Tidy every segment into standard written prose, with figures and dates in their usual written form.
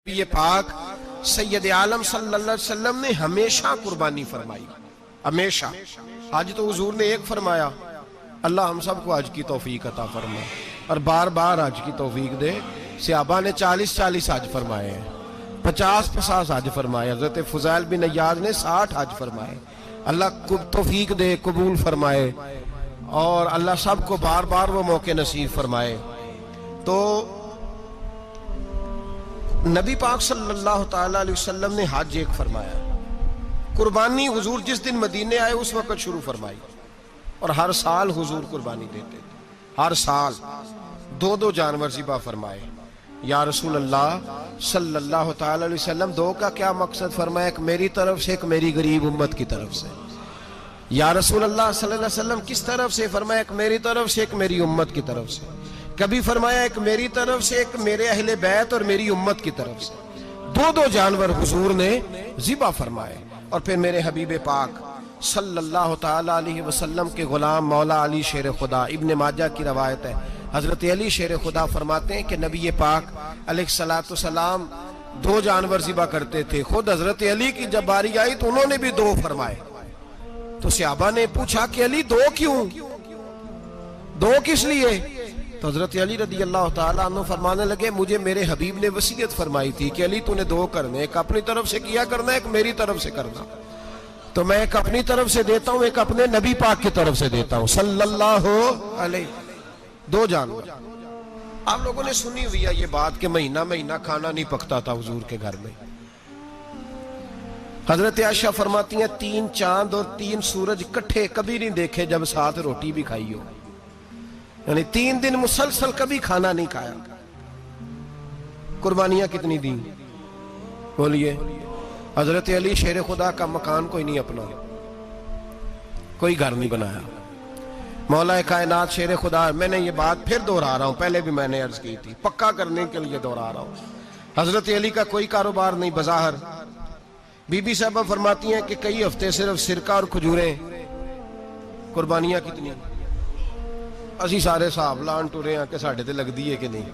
یہ پاک سید عالم صلی اللہ علیہ وسلم نے ہمیشہ قربانی فرمائی، ہمیشہ۔ آج تو حضور نے ایک فرمایا، اللہ ہم سب کو حج کی توفیق عطا فرمائے اور بار بار حج کی توفیق دے۔ صحابہ نے 40 حج فرمائے ہیں، 50 حج فرمائے، حضرت فضیل بن عیاض نے 60 حج فرمائے۔ اللہ کو توفیق دے، قبول فرمائے اور اللہ سب کو بار بار وہ موقع نصیب فرمائے۔ تو نبی پاک صلی اللہ تعالیٰ علیہ وسلم نے حج ایک فرمایا، قربانی حضور جس دن مدینے آئے اس وقت شروع فرمائی، اور ہر سال حضور قربانی دیتے تھے، ہر سال 2 جانور ذبح فرمائے۔ یا رسول اللہ صلی اللہ تعالیٰ علیہ وسلم 2 کا کیا مقصد فرمایا؟ ایک میری طرف سے، ایک میری غریب امت کی طرف سے۔ یا رسول اللہ صلی اللہ علیہ وسلم کس طرف سے فرمایا؟ ایک میری طرف سے، ایک میری امت کی طرف سے۔ کبھی فرمایا ایک میری طرف سے، ایک میرے اہل بیت اور میری امت کی طرف سے۔ 2 جانور حضور نے ذبح فرمائے۔ اور پھر میرے حبیب پاک صلی اللہ تعالیٰ علیہ وسلم کے غلام مولا علی شیر خدا، ابن ماجہ کی روایت ہے، حضرت علی شیر خدا فرماتے ہیں کہ نبی پاک علیہ السلام 2 جانور ذبح کرتے تھے۔ خود حضرت علی کی جب باری آئی تو انہوں نے بھی 2 فرمائے۔ تو صحابہ نے پوچھا کہ علی 2 کیوں؟ 2 کس لیے؟ تو حضرت علی رضی اللہ تعالیٰ عنہ فرمانے لگے، مجھے میرے حبیب نے وصیت فرمائی تھی کہ علی تو نے 2 کرنے، ایک اپنی طرف سے کیا کرنا، ایک میری طرف سے کرنا۔ تو میں ایک اپنی طرف سے دیتا ہوں، ایک اپنے نبی پاک کی طرف سے دیتا ہوں صلی اللہ علیہ۔ 2 جانور۔ آپ لوگوں نے سنی ہوئی ہے یہ بات کہ مہینہ کھانا نہیں پکتا تھا حضور کے گھر میں۔ حضرت عائشہ فرماتی ہیں 3 چاند اور 3 سورج کٹھے کبھی نہیں دیکھے جب ساتھ روٹی بھی کھائی ہو، یعنی 3 دن مسلسل کبھی کھانا نہیں کھایا۔ قربانیاں کتنی دیں؟ بولیے۔ حضرت علی شیر خدا کا مکان کوئی نہیں اپنا، کوئی گھر نہیں بنایا۔ مولا کائنات شیر خدا، میں نے یہ بات پھر دہرا رہا ہوں، پہلے بھی میں نے عرض کی تھی، پکا کرنے کے لیے دہرا رہا ہوں۔ حضرت علی کا کوئی کاروبار نہیں بظاہر۔ بی بی صاحبہ فرماتی ہیں کہ کئی ہفتے صرف سرکہ اور کھجوریں۔ قربانیاں کتنی؟ اسی سارے صاحب لان ٹورے ہیں کہ ساڑھے تے لگ دیئے کہ نہیں،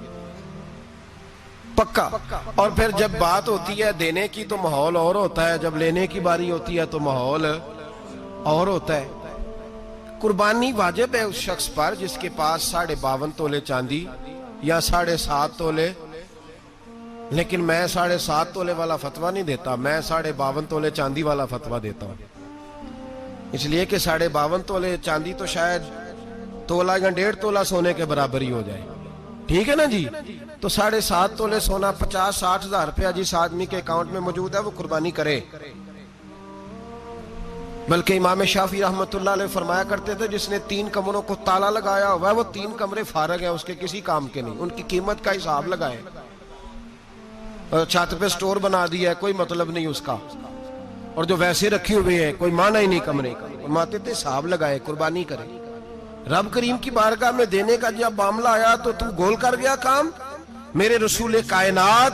پکا۔ اور پھر جب بات ہوتی ہے دینے کی تو ماحول اور ہوتا ہے، جب لینے کی باری ہوتی ہے تو ماحول اور ہوتا ہے۔ قربانی واجب ہے اس شخص پر جس کے پاس 52.5 تولے چاندی یا 7.5 تولے، لیکن میں 7.5 تولے والا فتویٰ نہیں دیتا، میں 52.5 تولے چاندی والا فتویٰ دیتا ہوں۔ اس لیے کہ 52.5 تولے چاندی تو شاید تولہ یا 1.5 تولہ سونے کے برابر ہی ہو جائے، ٹھیک ہے نا جی؟ تو 7.5 تولے سونا 50-60 ہزار روپیہ جس آدمی کے اکاؤنٹ میں موجود ہے وہ قربانی کرے۔ بلکہ امام شافعی رحمۃ اللہ علیہ فرمایا کرتے تھے جس نے 3 کمروں کو تالا لگایا ہوا ہے وہ 3 کمرے فارغ ہیں، اس کے کسی کام کے نہیں، ان کی قیمت کا حساب لگائے۔ چھت پہ سٹور بنا دیا ہے، کوئی مطلب نہیں اس کا، اور جو ویسے رکھی ہوئے ہیں کوئی معنی ہی نہیں کمرے کا۔ فرماتے تھے حساب لگائے، قربانی کرے۔ رب کریم کی بارگاہ میں دینے کا جب معاملہ آیا تو تو گول کر گیا کام۔ میرے رسول کائنات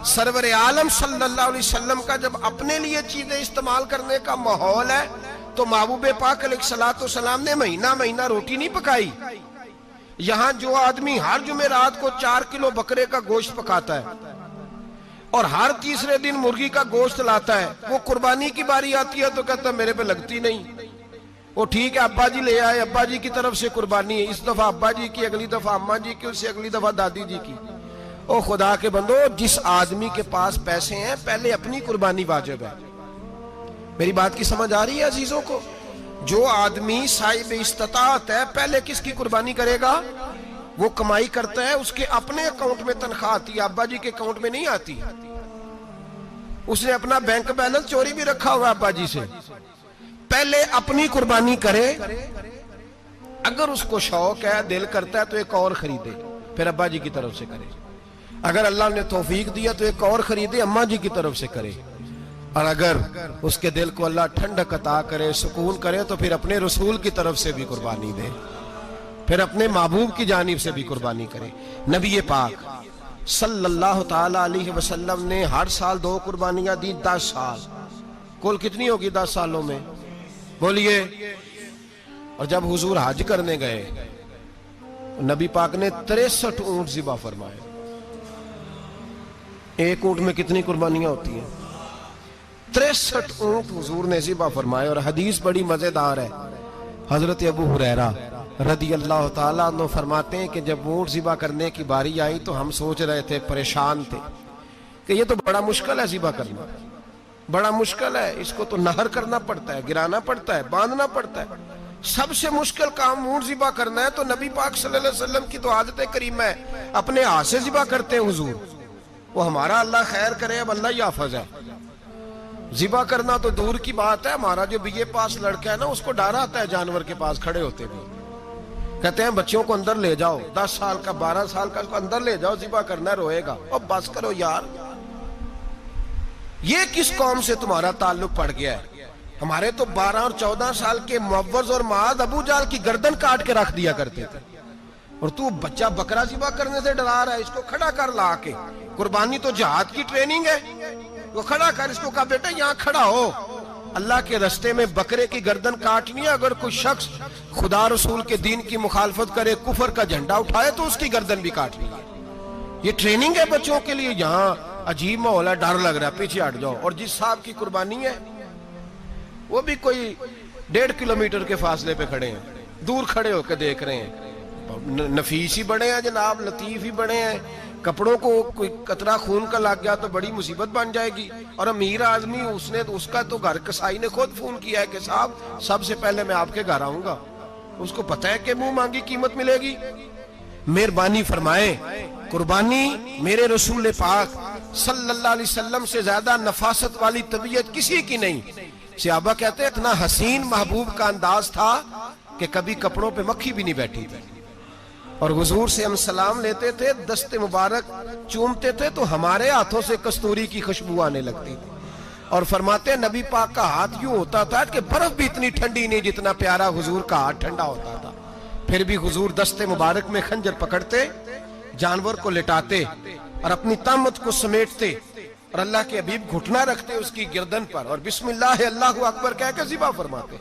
سرور عالم صلی اللہ علیہ وسلم کا جب اپنے لیے چیزیں استعمال کرنے کا ماحول ہے تو محبوب پاک علیہ السلام نے مہینہ روٹی نہیں پکائی۔ یہاں جو آدمی ہر جمعرات کو 4 کلو بکرے کا گوشت پکاتا ہے اور ہر تیسرے دن مرغی کا گوشت لاتا ہے، وہ قربانی کی باری آتی ہے تو کہتا ہے میرے پہ لگتی نہیں۔ وہ ٹھیک ہے ابا جی لے آئے، ابا جی کی طرف سے قربانی ہے، اس دفعہ ابا جی کی، اگلی دفعہ اماں جی کی، اس سے اگلی دفعہ دادی جی کی۔ او خدا کے بندو، جس آدمی کے پاس پیسے ہیں پہلے اپنی قربانی واجب ہے۔ میری بات کی سمجھ آ رہی ہے عزیزوں کو؟ جو آدمی صاحب استطاعت ہے پہلے کس کی قربانی کرے گا؟ وہ کمائی کرتا ہے، اس کے اپنے اکاؤنٹ میں تنخواہ آتی ہے، ابا جی کے اکاؤنٹ میں نہیں آتی۔ اس نے اپنا بینک بیلنس چوری بھی رکھا ہوا ابا جی سے۔ پہلے اپنی قربانی کرے، اگر اس کو شوق ہے، دل کرتا ہے تو ایک اور خریدے، پھر ابا جی کی طرف سے کرے۔ اگر اللہ نے توفیق دیا تو ایک اور خریدے، اماں جی کی طرف سے کرے۔ اور اگر اس کے دل کو اللہ ٹھنڈک عطا کرے، سکون کرے، تو پھر اپنے رسول کی طرف سے بھی قربانی دے، پھر اپنے محبوب کی جانب سے بھی قربانی کرے۔ نبی پاک صلی اللہ تعالیٰ علیہ وسلم نے ہر سال 2 قربانیاں دی، 10 سال۔ کل کتنی ہوگی 10 سالوں میں؟ بولیے۔ اور جب حضور حج کرنے گئے نبی پاک نے 63 اونٹ ذبح فرمائے۔ ایک اونٹ میں کتنی قربانیاں ہوتی ہیں؟ 63 اونٹ حضور نے ذبح فرمائے. اور حدیث بڑی مزیدار ہے. حضرت ابو ہریرہ رضی اللہ تعالیٰ عنہ فرماتے ہیں کہ جب اونٹ ذبح کرنے کی باری آئی تو ہم سوچ رہے تھے، پریشان تھے کہ یہ تو بڑا مشکل ہے ذبح کرنا، بڑا مشکل ہے، اس کو تو نہر کرنا پڑتا ہے، گرانا پڑتا ہے، باندھنا پڑتا ہے. سب سے مشکل کام اونٹ ذبح کرنا ہے. تو نبی پاک صلی اللہ علیہ وسلم کی تو عادت کریمہ ہے، اپنے ہاتھ سے ذبح کرتے ہیں حضور. وہ ہمارا اللہ خیر کرے، اب اللہ ہی حافظ ہے. ذبح کرنا تو دور کی بات ہے. ہمارا جو بی اے پاس لڑکا ہے نا، اس کو ڈر آتا ہے جانور کے پاس کھڑے ہوتے بھی. کہتے ہیں بچوں کو اندر لے جاؤ، 10 سال کا 12 سال کا، اس کو اندر لے جاؤ، ذبح کرنا ہے، روئے گا. اب بس کرو یار، یہ کس قوم سے تمہارا تعلق پڑ گیا ہے؟ ہمارے تو 12 اور 14 سال کے معوذ اور معاذ ابو جہل کی گردن کاٹ کے رکھ دیا کرتے تھے. اور تو بچہ بکرا ذبح کرنے سے ڈرا رہا ہے. اس کو کھڑا کر لا کے. قربانی تو جہاد کی ٹریننگ ہے. وہ کھڑا کر، اس کو کہا بیٹا یہاں کھڑا ہو، اللہ کے رستے میں بکرے کی گردن کاٹنی ہے. اگر کوئی شخص خدا رسول کے دین کی مخالفت کرے، کفر کا جھنڈا اٹھائے، تو اس کی گردن بھی کاٹنی ہے. یہ ٹریننگ ہے بچوں کے لیے. یہاں عجیب ماحول ہے، ڈر لگ رہا ہے، پیچھے ہٹ جاؤ. اور جس صاحب کی قربانی ہے وہ بھی کوئی 1.5 کلومیٹر کے فاصلے پہ کھڑے ہیں، دور کھڑے ہو کے دیکھ رہے ہیں. نفیس ہی بڑے ہیں جناب، لطیف ہی بڑے ہیں. کپڑوں کو کوئی قطرہ خون کا لگ گیا تو بڑی مصیبت بن جائے گی. اور امیر آدمی، اس کا تو گھر کسائی نے خود فون کیا ہے کہ صاحب سب سے پہلے میں آپ کے گھر آؤں گا. اس کو پتہ ہے کہ منہ مانگی قیمت ملے گی. مہربانی فرمائے، قربانی میرے رسول پاک صلی اللہ علیہ وسلم سے زیادہ نفاست والی طبیعت کسی کی نہیں. صحابہ کہتے ہیں اتنا حسین محبوب کا انداز تھا کہ کبھی کپڑوں پہ مکھی بھی نہیں بیٹھی تھی. اور حضور سے ہم سلام لیتے تھے، دست مبارک چومتے تھے تو ہمارے ہاتھوں سے کستوری کی خوشبو آنے لگتی تھی. اور فرماتے ہیں نبی پاک کا ہاتھ یوں ہوتا تھا کہ برف بھی اتنی ٹھنڈی نہیں جتنا پیارا حضور کا ہاتھ ٹھنڈا ہوتا تھا. پھر بھی حضور دست مبارک میں خنجر پکڑتے، جانور کو لٹاتے اور اپنی طامت کو سمیٹتے، اور اللہ کے حبیب گھٹنا رکھتے اس کی گردن پر، اور بسم اللہ اللہ اکبر کہہ کے ذبح فرماتے.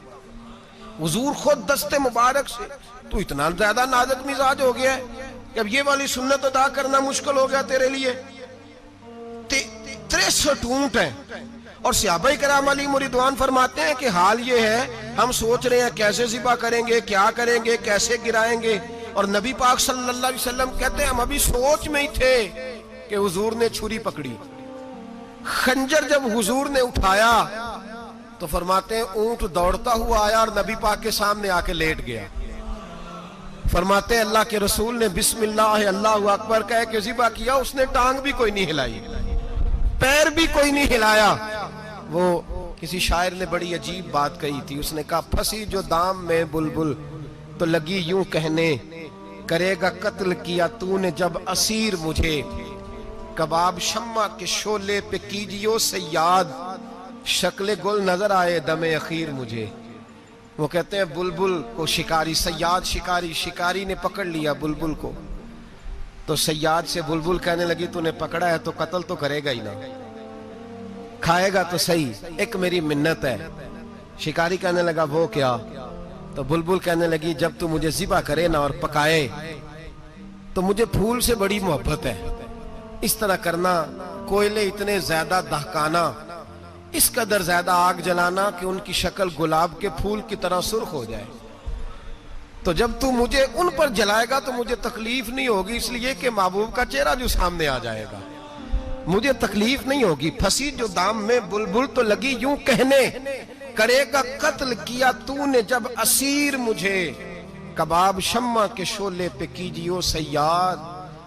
حضور خود دست مبارک سے. تو اتنا زیادہ نازک مزاج ہو گیا ہے کہ اب یہ والی سنت ادا کرنا مشکل ہو گیا تیرے لیے. 63 اونٹ ہیں. اور صحابہ کرام علیہم رضوان فرماتے ہیں کہ حال یہ ہے، ہم سوچ رہے ہیں کیسے ذبح کریں گے، کیا کریں گے، کیسے گرائیں گے. اور نبی پاک صلی اللہ علیہ وسلم کہتے ہیں ہم ابھی سوچ میں ہی تھے کہ حضور نے چھری پکڑی. خنجر جب حضور نے اٹھایا تو فرماتے ہیں اونٹ دوڑتا ہوا آیا اور نبی پاک کے سامنے آ کے لیٹ گیا. فرماتے ہیں اللہ کے رسول نے بسم اللہ اللہ اکبر کہہ کے ذبح کیا. اس نے ٹانگ بھی کوئی نہیں ہلائی، پیر بھی کوئی نہیں ہلایا. وہ کسی شاعر نے بڑی عجیب بات کہی تھی. اس نے کہا پھنسی جو دام میں بلبل تو لگی یوں کہنے، کرے گا قتل کیا تو نے جب اسیر مجھے، کباب شمع کے شولے پہ کیجیو سیاد، شکل گل نظر آئے دم اخیر مجھے. وہ کہتے ہیں بلبل کو شکاری، سیاد شکاری نے پکڑ لیا بلبل کو. تو سیاد سے بلبل کہنے لگی تو نے پکڑا ہے تو قتل تو کرے گا ہی نا، کھائے گا تو صحیح، ایک میری منت ہے. شکاری کہنے لگا وہ کیا؟ تو بلبل کہنے لگی جب تو مجھے ذبح کرے نا اور پکائے تو مجھے پھول سے بڑی محبت ہے. اس طرح کرنا، کوئلے اتنے زیادہ دہکانا، اس قدر زیادہ آگ جلانا کہ ان کی شکل گلاب کے پھول کی طرح سرخ ہو جائے. تو جب تو مجھے ان پر جلائے گا تو مجھے تکلیف نہیں ہوگی، اس لیے کہ محبوب کا چہرہ جو سامنے آ جائے گا مجھے تکلیف نہیں ہوگی. پھنسی جو دام میں بلبل تو لگی یوں کہنے، کرے گا قتل کیا تو نے جب اسیر مجھے، کباب شمع کے شولے پہ کیجیو سیاد،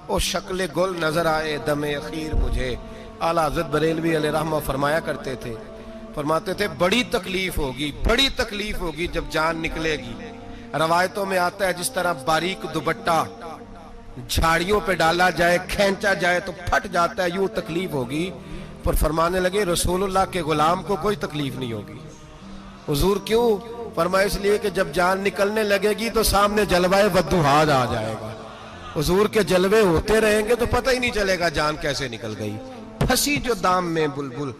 او شکل گل نظر آئے دم اخیر مجھے. اعلیٰ حضرت بریلوی علیہ رحمہ فرمایا کرتے تھے، فرماتے تھے بڑی تکلیف ہوگی جب جان نکلے گی. روایتوں میں آتا ہے جس طرح باریک دوپٹہ جھاڑیوں پہ ڈالا جائے، کھینچا جائے تو پھٹ جاتا ہے، یوں تکلیف ہوگی. پر فرمانے لگے رسول اللہ کے غلام کو کوئی تکلیف نہیں ہوگی. حضور کیوں؟ فرمایا اس لیے کہ جب جان نکلنے لگے گی تو سامنے جلوہ وضحا آ جائے گا. حضور کے جلوے ہوتے رہیں گے تو پتہ ہی نہیں چلے گا جان کیسے نکل گئی. پھنسی جو دام میں بلبل.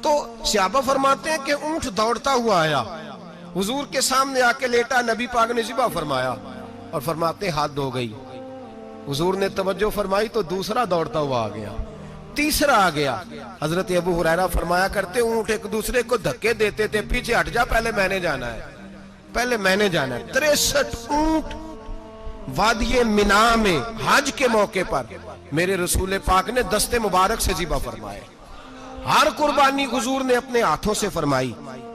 تو صحابہ فرماتے ہیں کہ اونٹ دوڑتا ہوا آیا، حضور کے سامنے آ کے لیٹا، نبی پاک نے ذبح فرمایا اور فرماتے ہاتھ دھو گئی. حضور نے توجہ فرمائی تو دوسرا دوڑتا ہوا آ گیا. تیسرا آ گیا. حضرت ابو ہریرہ فرمایا کرتے اونٹ ایک دوسرے کو دھکے دیتے تھے, پیچھے ہٹ جا, پہلے میں نے جانا ہے, پہلے میں نے جانا ہے. 63 اونٹ وادی منا میں حج کے موقع پر میرے رسول پاک نے دست مبارک سے ذبح فرمائے. ہر قربانی حضور نے اپنے ہاتھوں سے فرمائی.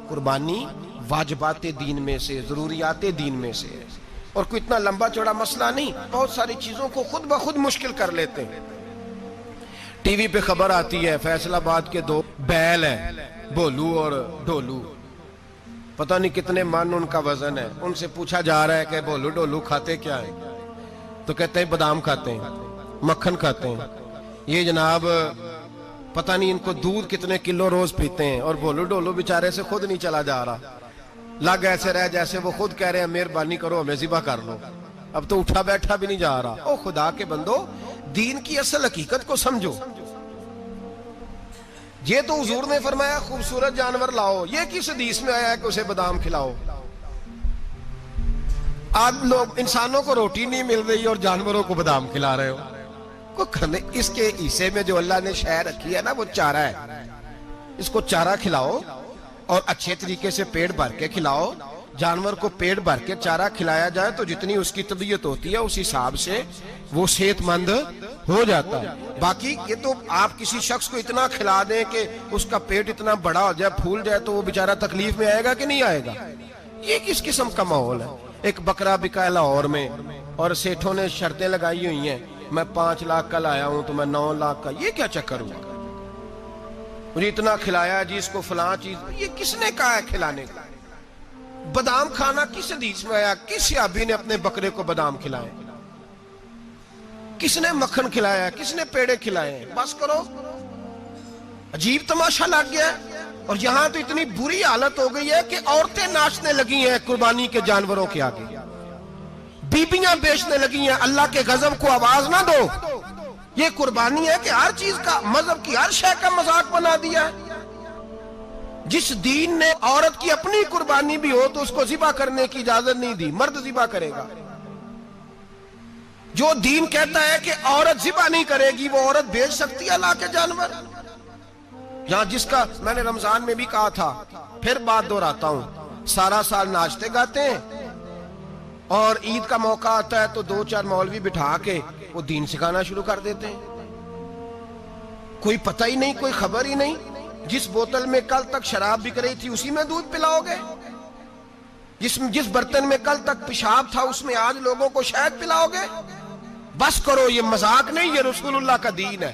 قربانی واجبات دین میں سے, ضروریات دین میں سے, اور کوئی اتنا لمبا چوڑا مسئلہ نہیں. بہت ساری چیزوں کو خود بخود مشکل کر لیتے ہیں. ٹی وی پہ خبر آتی ہے فیصل آباد کے 2 بیل ہیں, بولو اور ڈولو, پتہ نہیں کتنے من ان کا وزن ہے. ان سے پوچھا جا رہا ہے کہ بولو ڈولو کھاتے کیا ہیں, تو کہتے ہیں بادام کھاتے ہیں, مکھن کھاتے ہیں. یہ جناب پتہ نہیں ان کو دودھ کتنے کلو روز پیتے ہیں, اور بولو ڈولو بیچارے سے خود نہیں چلا جا رہا. لگ ایسے رہ جیسے وہ خود کہہ رہے ہیں مہربانی کرو ہمیں ذبح کر لو, اب تو اٹھا بیٹھا بھی نہیں جا رہا. او خدا کے بندو, دین کی اصل حقیقت کو سمجھو. یہ تو حضور نے فرمایا خوبصورت جانور لاؤ, یہ کس حدیث میں آیا ہے کہ اسے بادام کھلاؤ؟ آج لوگ انسانوں کو روٹی نہیں مل رہی اور جانوروں کو بادام کھلا رہے ہو. کو کھانے اس کے حصے میں جو اللہ نے شے رکھی ہے نا وہ چارہ ہے. اس کو چارہ کھلاؤ اور اچھے طریقے سے پیٹ بھر کے کھلاؤ. جانور کو پیٹ بھر کے چارہ کھلایا جائے تو جتنی اس کی طبیعت ہوتی ہے اس حساب سے وہ صحت مند ہو جاتا ہے. باقی یہ تو آپ کسی شخص کو اتنا کھلا دیں کہ اس کا پیٹ اتنا بڑا ہو جائے, پھول جائے, تو وہ بیچارہ تکلیف میں آئے گا کہ نہیں آئے گا؟ یہ کس قسم کا ماحول ہے؟ ایک بکرا بکا لاہور میں اور سیٹھوں نے شرطیں لگائی ہوئی ہیں, میں 5 لاکھ کا لایا ہوں تو میں 9 لاکھ کا. یہ کیا چکر ہوا؟ مجھے اتنا کھلایا جی اس کو فلاں چیز. یہ کس نے کہا ہے کھلانے کا؟ بادام کھانا کس حدیث میں آیا؟ کس صحابی نے اپنے بکرے کو بادام کھلائے؟ کس نے مکھن کھلایا؟ کس نے پیڑے کھلائے؟ بس کرو, عجیب تماشا لگ گیا ہے. اور یہاں تو اتنی بری حالت ہو گئی ہے کہ عورتیں ناچنے لگی ہیں قربانی کے جانوروں کے آگے, بیبیاں بیچنے لگی ہیں. اللہ کے غضب کو آواز نہ دو. یہ قربانی ہے کہ ہر چیز کا, مذہب کی ہر شے کا مذاق بنا دیا ہے. جس دین نے عورت کی اپنی قربانی بھی ہو تو اس کو ذبح کرنے کی اجازت نہیں دی, مرد ذبح کرے گا. جو دین کہتا ہے کہ عورت ذبح نہیں کرے گی, وہ عورت بیچ سکتی ہے اللہ کے جانور. یہاں جس کا میں نے رمضان میں بھی کہا تھا, پھر بات دہراتا ہوں, سارا سال ناچتے گاتے ہیں اور عید کا موقع آتا ہے تو 2-4 مولوی بٹھا کے وہ دین سکھانا شروع کر دیتے ہیں. کوئی پتہ ہی نہیں, کوئی خبر ہی نہیں. جس بوتل میں کل تک شراب بک رہی تھی اسی میں دودھ پلاؤ گے؟ جس برتن میں کل تک پیشاب تھا اس میں آج لوگوں کو شہد پلاؤ گے؟ بس کرو, یہ مذاق نہیں, یہ رسول اللہ کا دین ہے.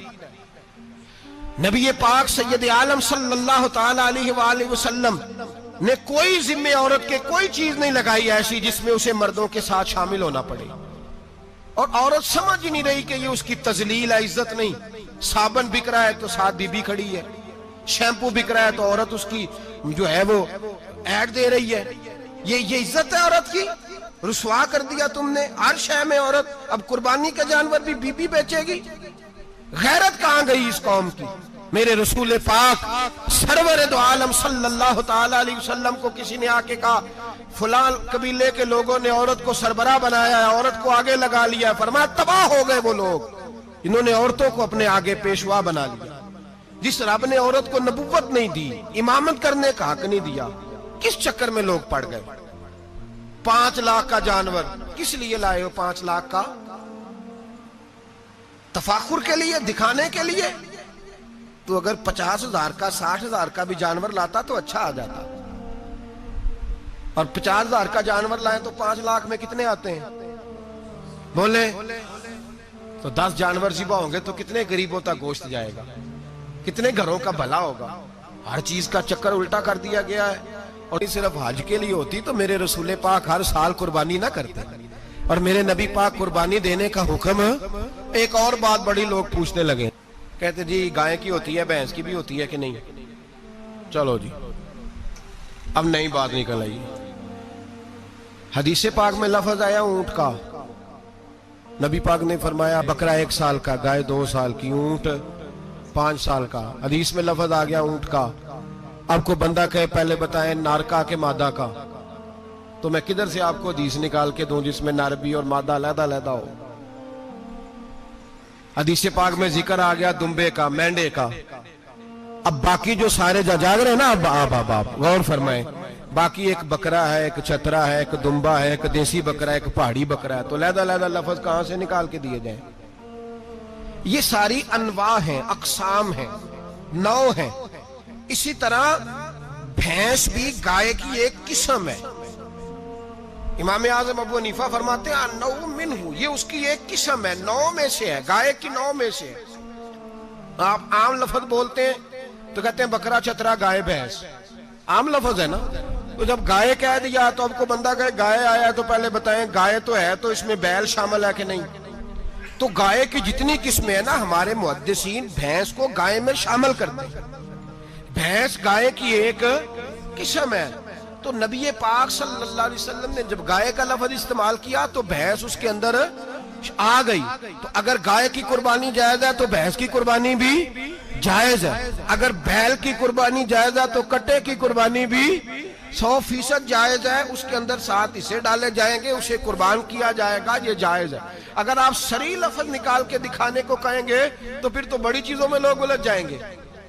نبی پاک سید عالم صلی اللہ تعالی علیہ وآلہ وسلم نے کوئی ذمہ عورت کے کوئی چیز نہیں لگائی ایسی جس میں اسے مردوں کے ساتھ شامل ہونا پڑے. اور عورت سمجھ ہی نہیں رہی کہ یہ اس کی تذلیل ہے, عزت نہیں. صابن بک رہا ہے تو ساتھ بی بی کھڑی ہے, شیمپو بک رہا ہے تو عورت اس کی جو ہے وہ ایڈ دے رہی ہے. یہ عزت ہے عورت کی؟ رسوا کر دیا تم نے ہر شے میں عورت. اب قربانی کا جانور بھی بی بی بیچے گی؟ غیرت کہاں گئی اس قوم کی؟ میرے رسول پاک سرور دو عالم صلی اللہ تعالی علیہ وسلم کو کسی نے آ کے کہا فلاں قبیلے کے لوگوں نے عورت کو سربراہ بنایا ہے, عورت کو آگے لگا لیا ہے. فرمایا تباہ ہو گئے وہ لوگ, انہوں نے عورتوں کو اپنے آگے پیشوا بنا لیا. جس رب نے عورت کو نبوت نہیں دی, امامت کرنے کا حق نہیں دیا, کس چکر میں لوگ پڑ گئے؟ 5 لاکھ کا جانور کس لیے لائے ہو؟ 5 لاکھ کا تفاخر کے لیے, دکھانے کے لیے؟ تو اگر 50,000 کا 60,000 کا بھی جانور لاتا تو اچھا آ جاتا. اور 50,000 کا جانور لائیں تو 5 لاکھ میں کتنے آتے ہیں بولے؟ تو 10 جانور ذبح ہوں گے تو کتنے غریبوں تک گوشت جائے گا, کتنے گھروں کا بھلا ہوگا. ہر چیز کا چکر الٹا کر دیا گیا ہے. اور صرف حج کے لیے ہوتی تو میرے رسول پاک ہر سال قربانی نہ کرتے, اور میرے نبی پاک قربانی دینے کا حکم. ایک اور بات بڑی لوگ پوچھنے لگے, کہتے جی گائے کی ہوتی ہے, بھینس کی بھی ہوتی ہے کہ نہیں؟ چلو جی اب نئی بات نکل آئی. حدیث پاک میں لفظ آیا اونٹ کا, نبی پاک نے فرمایا بکرا 1 سال کا, گائے 2 سال کی, اونٹ 5 سال کا. حدیث میں لفظ آ گیا اونٹ کا. آپ کو بندہ کہے پہلے بتائیں نر کا کہ مادہ کا, تو میں کدھر سے آپ کو حدیث نکال کے دوں جس میں نر بھی اور مادہ علیحدہ علیحدہ ہو؟ حدیث پاک میں ذکر آ گیا دمبے کا، مینڈے کا. اب باقی جو سارے جاگ رہے ہیں نا، اب غور فرمائیں، باقی ایک بکرا ہے، ایک چترا ہے، ایک دمبا ہے، ایک دیسی بکرا ہے، ایک پہاڑی بکرا ہے، تو علیحدہ لفظ کہاں سے نکال کے دیے جائیں؟ یہ ساری انواع ہیں، اقسام ہیں، نوع ہیں. اسی طرح بھینس بھی گائے کی ایک قسم ہے. امام اعظم ابو حنیفہ فرماتے ہیں نوع منہ، یہ اس کی ایک قسم ہے، نوع میں سے ہے، گائے کی نوع میں سے. آپ عام لفظ بولتے ہیں تو کہتے ہیں بکرا چترا گائے بھینس، عام لفظ ہے نا. تو جب گائے کہہ دیا تو اب کو بندہ کہے گائے آیا تو پہلے بتائیں گائے تو ہے تو اس میں بیل شامل ہے کہ نہیں؟ تو گائے کی جتنی قسمیں ہیں نا، ہمارے محدثین بھینس کو گائے میں شامل کرتے ہیں. بھینس گائے کی ایک قسم ہے. تو نبی پاک صلی اللہ علیہ وسلم نے جب گائے کا لفظ استعمال کیا تو بھینس اس کے اندر آ گئی. تو اگر گائے کی قربانی جائز ہے تو بھینس کی قربانی بھی جائز ہے. اگر بیل کی قربانی جائز ہے تو کٹے کی قربانی بھی 100% جائز ہے. اس کے اندر 7 حصے ڈالے جائیں گے، اسے قربان کیا جائے گا، یہ جائز ہے. اگر آپ صریح لفظ نکال کے دکھانے کو کہیں گے تو پھر تو بڑی چیزوں میں لوگ الجھ جائیں گے.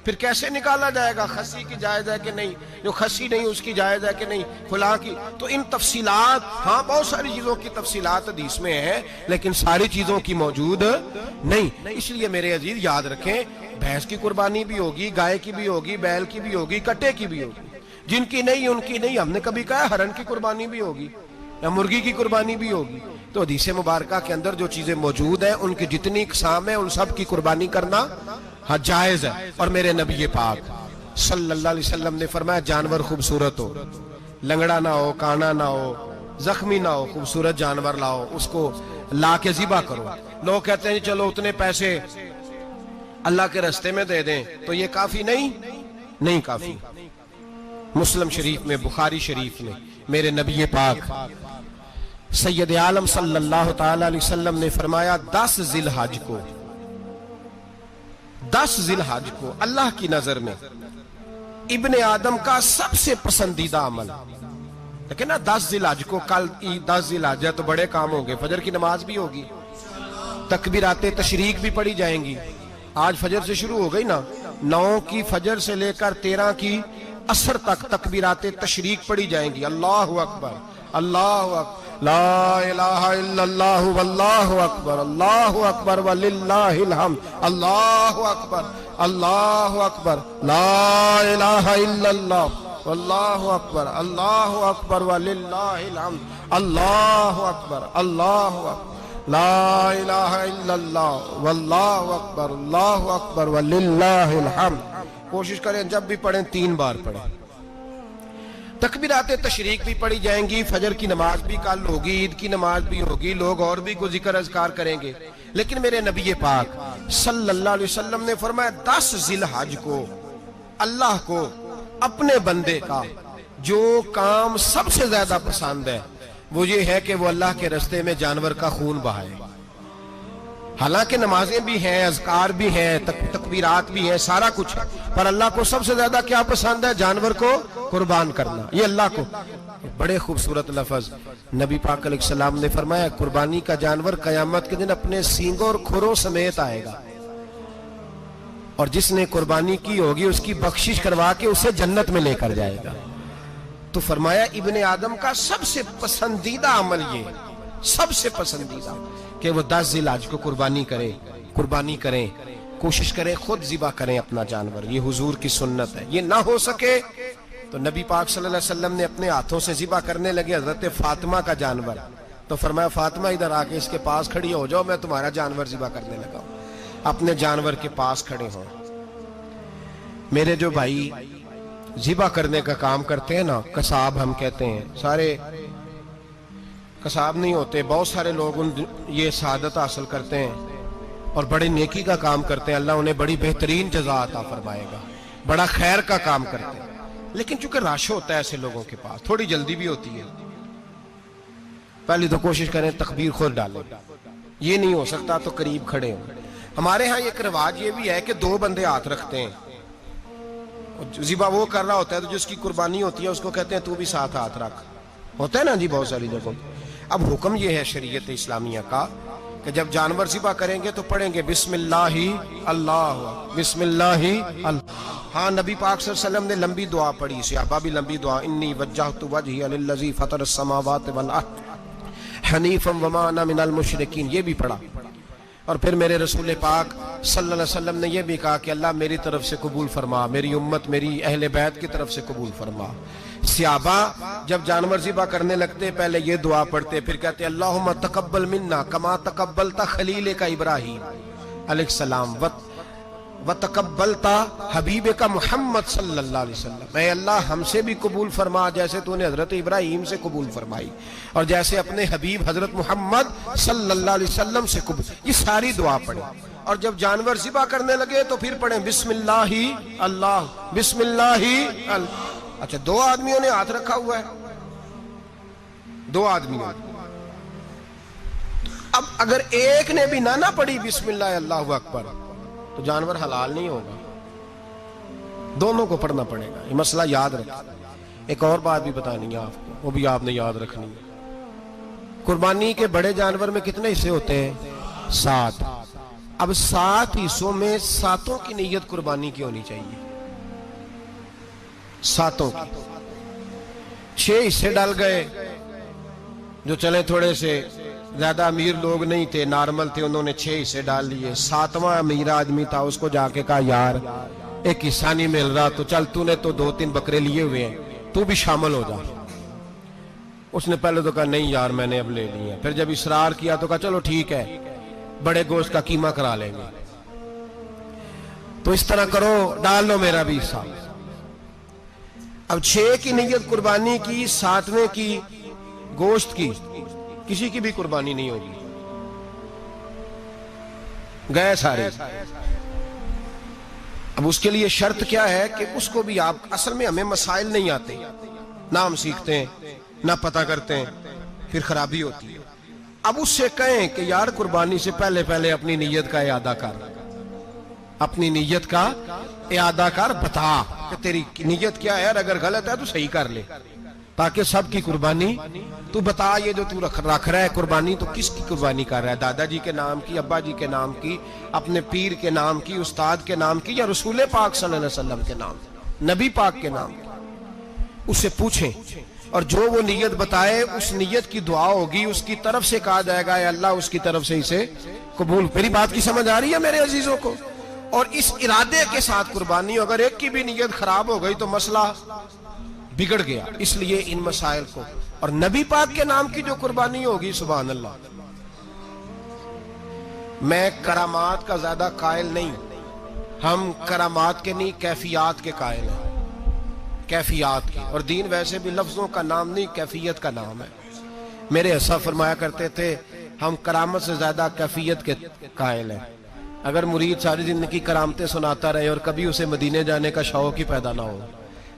پھر کیسے نکالا جائے گا خسی کی جائز ہے کہ نہیں، جو خسی نہیں اس کی جائز ہے کہ نہیں، فلاں کی. تو ان تفصیلات، ہاں بہت ساری چیزوں کی تفصیلات حدیث میں ہیں لیکن ساری چیزوں کی موجود نہیں. اس لیے میرے عزیز یاد رکھیں، بھینس کی قربانی بھی ہوگی، گائے کی بھی ہوگی، بیل کی بھی ہوگی، کٹے کی بھی ہوگی. جن کی نہیں ان کی نہیں. ہم نے کبھی کہا ہرن کی قربانی بھی ہوگی یا مرغی کی قربانی بھی ہوگی. تو حدیث مبارکہ کے اندر جو چیزیں موجود ہیں ان کی جتنی اقسام ہیں ان سب کی قربانی کرنا ہاں جائز ہے. اور میرے نبی پاک صلی اللہ علیہ وسلم نے فرمایا جانور خوبصورت ہو، لنگڑا نہ ہو، کانا نہ ہو، زخمی نہ ہو، خوبصورت جانور لاؤ، اس کو لا کے ذبح کرو. لوگ کہتے ہیں چلو اتنے پیسے اللہ کے راستے میں دے دیں، تو یہ کافی نہیں کافی. مسلم شریف میں، بخاری شریف میں میرے نبی پاک سید عالم صلی اللہ تعالی علیہ وسلم نے فرمایا 10 ذی الحج کو اللہ کی نظر میں ابن آدم کا سب سے پسندیدہ عمل. لیکن نا 10 ذی الحج کو، کل 10 ذی الحج ہے تو بڑے کام ہوں گے، فجر کی نماز بھی ہوگی، تکبیرات تشریق بھی پڑھی جائیں گی. آج فجر سے شروع ہو گئی نا، 9 کی فجر سے لے کر 13 کی عصر تک تکبیرات تشریق پڑھی جائیں گی. اللہ اکبر، اللہ اکبر، لا الہ الا اللہ واللہ اکبر، اللہ اکبر وللہ الحمد، اللہ اکبر، اللہ اکبر، لا الہ الا اللہ واللہ اکبر، اللہ اکبر وللہ الحمد، اللہ اکبر، اللہ اکبر، لا الہ الا اللہ واللہ اکبر، اللہ اکبر وللہ الحمد. کوشش کریں جب بھی پڑھیں 3 بار پڑھیں. تکبیرات تشریق بھی پڑھی جائیں گی، فجر کی نماز بھی کل ہوگی، عید کی نماز بھی ہوگی، لوگ اور بھی کوئی ذکر اذکار کریں گے. لیکن میرے نبی پاک صلی اللہ علیہ وسلم نے فرمایا 10 ذی الحج کو اللہ کو اپنے بندے کا جو کام سب سے زیادہ پسند ہے وہ یہ ہے کہ وہ اللہ کے راستے میں جانور کا خون بہائے. حالانکہ نمازیں بھی ہیں، اذکار بھی ہیں، تکبیرات بھی ہیں، سارا کچھ ہے، پر اللہ کو سب سے زیادہ کیا پسند ہے؟ جانور کو قربان کرنا. یہ اللہ کو بڑے خوبصورت لفظ نبی پاک علیہ السلام نے فرمایا قربانی کا جانور قیامت کے دن اپنے سینگوں اور کھروں سمیت آئے گا، اور جس نے قربانی کی ہوگی اس کی بخشش کروا کے اسے جنت میں لے کر جائے گا. تو فرمایا ابن آدم کا سب سے پسندیدہ عمل یہ، سب سے پسندیدہ، کہ وہ 10 ذی الحج کو قربانی کریں، کوشش کریں خود ذبح کریں اپنا جانور. یہ حضور کی سنت ہے. یہ نہ ہو سکے تو نبی پاک صلی اللہ علیہ وسلم نے اپنے ہاتھوں سے ذبح کرنے لگے حضرت فاطمہ کا جانور. تو فرمایا فاطمہ ادھر آ کے اس کے پاس کھڑی ہو جاؤ، میں تمہارا جانور ذبح کرنے لگا ہوں. اپنے جانور کے پاس کھڑے ہوں. میرے جو بھائی ذبح کرنے کا کام کرتے ہیں نا، قصاب ہم کہتے ہیں، سارے قصاب نہیں ہوتے، بہت سارے لوگ یہ سعادت حاصل کرتے ہیں اور بڑے نیکی کا کام کرتے ہیں، اللہ انہیں بڑی بہترین جزا عطا فرمائے گا، بڑا خیر کا کام کرتے ہیں. لیکن چونکہ رش ہوتا ہے ایسے لوگوں کے پاس، تھوڑی جلدی بھی ہوتی ہے، پہلی تو کوشش کریں تکبیر خود ڈالیں، یہ نہیں ہو سکتا تو قریب کھڑے ہوں. ہمارے ہاں ایک رواج یہ بھی ہے کہ 2 بندے ہاتھ رکھتے ہیں، ذبح وہ کر رہا ہوتا ہے تو جس کی قربانی ہوتی ہے اس کو کہتے ہیں تو بھی ساتھ ہاتھ رکھ، ہوتا ہے نا جی بہت ساری جگہوں. اب حکم یہ ہے شریعت اسلامیہ کا کہ جب جانور ذبح کریں گے تو پڑھیں گے بسم اللہ اللہ بسم اللہ اللہ۔ ہاں نبی پاک صلی اللہ علیہ وسلم نے لمبی دعا پڑھی، صحابہ بھی لمبی دعا، انی وجہت وجہی للذی فطر السماوات والارض حنیفا وما انا من المشرکین، یہ بھی پڑھا۔ اور پھر میرے رسول پاک صلی اللہ علیہ وسلم نے یہ بھی کہا کہ اللہ میری طرف سے قبول فرما، میری امت میری اہل بیت کی طرف سے قبول فرما۔ صحابہ جب جانور ذبح کرنے لگتے پہلے یہ دعا پڑھتے، پھر کہتے اللہم تقبل منا کما تقبلتا خلیل کا ابراہیم علیہ السلام وتقبلتا حبیب کا محمد صلی اللہ علیہ وسلم، اے اللہ ہم سے بھی قبول فرما جیسے تو نے حضرت ابراہیم سے قبول فرمائی اور جیسے اپنے حبیب حضرت محمد صلی اللہ علیہ وسلم سے قبول۔ یہ ساری دعا پڑھیں، اور جب جانور ذبح کرنے لگے تو پھر پڑھیں بسم اللہ اللہ بسم اللہ اللہ۔ اچھا دو آدمیوں نے ہاتھ رکھا ہوا ہے، دو آدمیوں، اب اگر ایک نے بھی نہ پڑھی بسم اللہ اللہ اکبر تو جانور حلال نہیں ہوگا، دونوں کو پڑھنا پڑے گا۔ یہ مسئلہ یاد رکھیں۔ ایک اور بات بھی بتانی ہے آپ کو، وہ بھی آپ نے یاد رکھنی ہے۔ قربانی کے بڑے جانور میں کتنے حصے ہوتے ہیں؟ 7۔ اب 7 حصوں میں 7 کی نیت قربانی کی ہونی چاہیے، 7 کی۔ 6 حصے ڈال گئے، جو چلے تھوڑے سے زیادہ امیر لوگ نہیں تھے، نارمل تھے، انہوں نے 6 حصے ڈال لیے۔ 7واں امیر آدمی تھا، اس کو جا کے کہا یار ایک حصہ نہیں مل رہا تو چل تو نے تو 2-3 بکرے لیے ہوئے ہیں تو بھی شامل ہو جا۔ اس نے پہلے تو کہا نہیں یار میں نے اب لے لی ہے، پھر جب اصرار کیا تو کہا چلو ٹھیک ہے بڑے گوشت کا قیمہ کرا لیں گے۔ تو اس طرح کرو، ڈال لو میرا بھی حصہ۔ اب 6 کی نیت قربانی کی، 7ویں کی گوشت کی، کسی کی بھی قربانی نہیں ہوگی، گئے سارے۔ اب اس کے لیے شرط کیا ہے کہ اس کو بھی آپ، اصل میں ہمیں مسائل نہیں آتے، نہ ہم سیکھتے ہیں نہ پتہ کرتے ہیں، پھر خرابی ہوتی ہے۔ اب اس سے کہیں کہ یار قربانی سے پہلے اپنی نیت کا اعادہ کر، اپنی نیت کا اعادہ کر، بتا کہ تیری نیت کیا ہے، اور اگر غلط ہے تو صحیح کر لے، تاکہ سب کی قربانی تو بتا۔ یہ جو تو رکھ رہا ہے قربانی تو کس کی قربانی کر رہا ہے؟ دادا جی کے نام کی، ابا جی کے نام کی، اپنے پیر کے نام کی، استاد کے نام کی، یا رسول پاک صلی اللہ علیہ وسلم کے نام، نبی پاک کے نام کی؟ اس سے پوچھیں، اور جو وہ نیت بتائے اس نیت کی دعا ہوگی، اس کی طرف سے کہا جائے گا اے اللہ اس کی طرف سے اسے قبول۔ میری بات کی سمجھ آ رہی ہے میرے عزیزوں کو؟ اور اس ارادے کے ساتھ قربانی، اگر ایک کی بھی نیت خراب ہو گئی تو مسئلہ بگڑ گیا۔ اس لیے ان مسائل کو، اور نبی پاک کے نام کی جو قربانی ہوگی، سبحان اللہ، میں کرامات کا زیادہ قائل نہیں، ہم کرامات کے نہیں کیفیات کے قائل ہیں، کیفیات کی۔ اور دین ویسے بھی لفظوں کا نام نہیں کیفیت کا نام ہے۔ میرے حصہ فرمایا کرتے تھے ہم کرامت سے زیادہ کیفیت کے قائل ہیں۔ اگر مرید ساری زندگی کرامتیں سناتا رہے اور کبھی اسے مدینے جانے کا شوق ہی پیدا نہ ہو،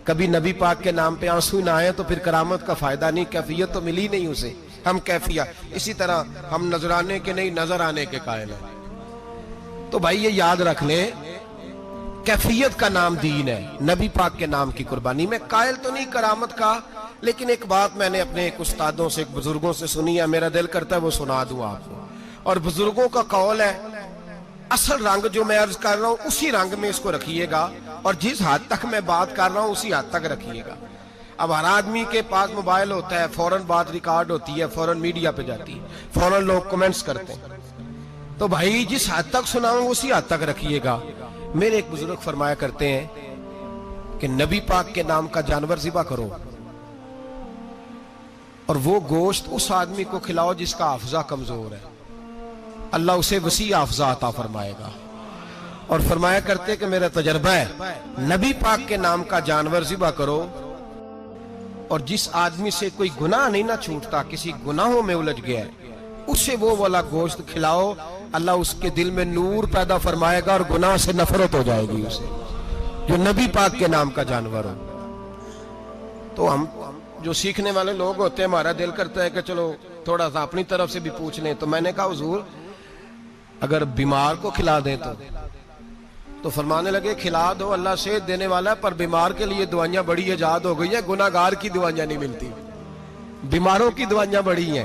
کبھی نبی پاک کے نام پہ آنسو نہ آئے، تو پھر کرامت کا فائدہ نہیں، کیفیت تو ملی نہیں اسے۔ ہم کیفیت، اسی طرح ہم نظرانے کے نہیں نظر آنے کے قائل ہیں۔ تو بھائی یہ یاد رکھ لیں، کیفیت کا نام دین ہے، نبی پاک کے نام کی قربانی۔ میں قائل تو نہیں کرامت کا، لیکن ایک بات میں نے اپنے ایک استادوں سے، ایک بزرگوں سے سنی ہے، میرا دل کرتا ہے وہ سنا دوں آپ کو۔ اور بزرگوں کا قول ہے اصل رنگ جو میں عرض کر رہا ہوں اسی رنگ میں اس کو رکھیے گا، اور جس حد تک میں بات کر رہا ہوں اسی حد تک رکھیے گا۔ اب ہر آدمی کے پاس موبائل ہوتا ہے، فوراً بات ریکارڈ ہوتی ہے، فوراً میڈیا پہ جاتی ہے، فوراً لوگ کمنٹس کرتے ہیں۔ تو بھائی جس حد تک سناؤں اسی حد تک رکھیے گا۔ میرے ایک بزرگ فرمایا کرتے ہیں کہ نبی پاک کے نام کا جانور ذبح کرو، اور وہ گوشت اس آدمی کو کھلاؤ جس کا حافظہ کمزور ہے، اللہ اسے وسیع حافظہ عطا فرمائے گا۔ اور فرمایا کرتے کہ میرا تجربہ ہے، نبی پاک کے نام کا جانور ذبح کرو، اور جس آدمی سے کوئی گناہ نہیں نہ چھوٹتا، کسی گناہوں میں الجھ گیا ہے، اسے وہ والا گوشت کھلاؤ، اللہ اس کے دل میں نور پیدا فرمائے گا اور گناہ سے نفرت ہو جائے گی اسے، جو نبی پاک کے نام کا جانور ہو۔ تو ہم جو سیکھنے والے لوگ ہوتے ہیں، ہمارا دل کرتا ہے کہ چلو تھوڑا سا اپنی طرف سے بھی پوچھ لیں۔ تو میں نے کہا حضور اگر بیمار کو کھلا دیں تو فرمانے لگے کھلا دو، اللہ صحت دینے والا ہے، پر بیمار کے لیے دوائیاں بڑی ایجاد ہو گئی ہیں، گناہگار کی دوائیاں نہیں ملتی، بیماروں کی دوائیاں بڑی ہیں۔